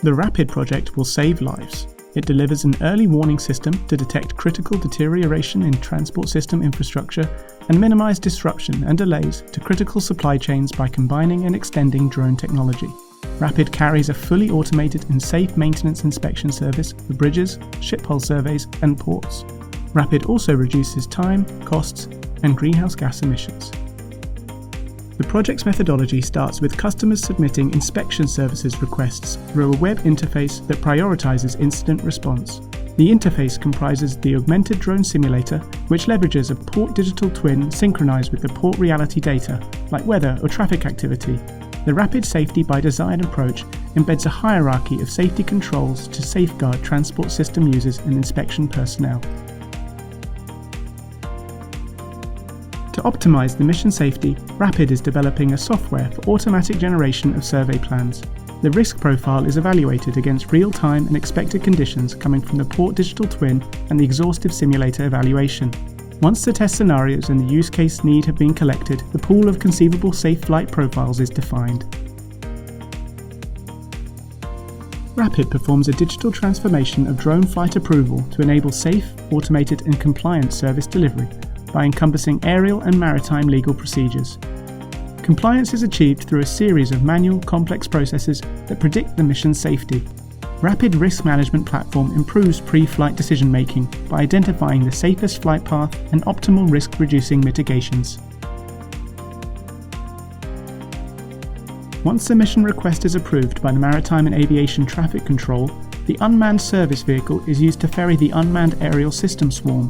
The RAPID project will save lives. It delivers an early warning system to detect critical deterioration in transport system infrastructure and minimize disruption and delays to critical supply chains by combining and extending drone technology. RAPID carries a fully automated and safe maintenance inspection service for bridges, ship hull surveys, and ports. RAPID also reduces time, costs, and greenhouse gas emissions. The project's methodology starts with customers submitting inspection services requests through a web interface that prioritizes incident response. The interface comprises the augmented drone simulator, which leverages a port digital twin synchronized with the port reality data, like weather or traffic activity. The Rapid Safety by Design approach embeds a hierarchy of safety controls to safeguard transport system users and inspection personnel. To optimize the mission safety, RAPID is developing a software for automatic generation of survey plans. The risk profile is evaluated against real-time and expected conditions coming from the port digital twin and the exhaustive simulator evaluation. Once the test scenarios and the use case need have been collected, the pool of conceivable safe flight profiles is defined. RAPID performs a digital transformation of drone flight approval to enable safe, automated and compliant service delivery by encompassing aerial and maritime legal procedures. Compliance is achieved through a series of manual, complex processes that predict the mission's safety. RAPID Risk Management Platform improves pre-flight decision-making by identifying the safest flight path and optimal risk-reducing mitigations. Once the mission request is approved by the Maritime and Aviation Traffic Control, the unmanned service vehicle is used to ferry the unmanned aerial system swarm.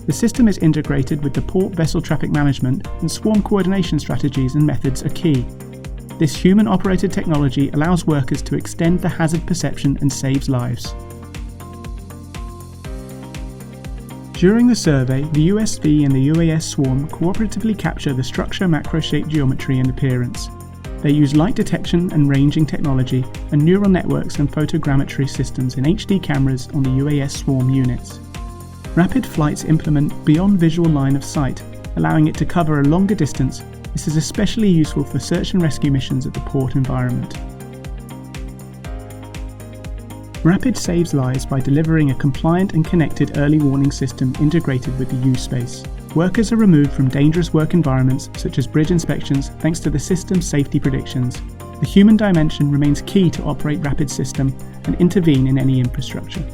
The system is integrated with the port vessel traffic management, and swarm coordination strategies and methods are key. This human-operated technology allows workers to extend the hazard perception and saves lives. During the survey, the USV and the UAS swarm cooperatively capture the structure, macro-shape geometry and appearance. They use light detection and ranging technology and neural networks and photogrammetry systems in HD cameras on the UAS swarm units. RAPID flights implement beyond visual line of sight, allowing it to cover a longer distance. This is especially useful for search and rescue missions at the port environment. RAPID saves lives by delivering a compliant and connected early warning system integrated with the U-Space. Workers are removed from dangerous work environments such as bridge inspections thanks to the system's safety predictions. The human dimension remains key to operate RAPID system and intervene in any infrastructure.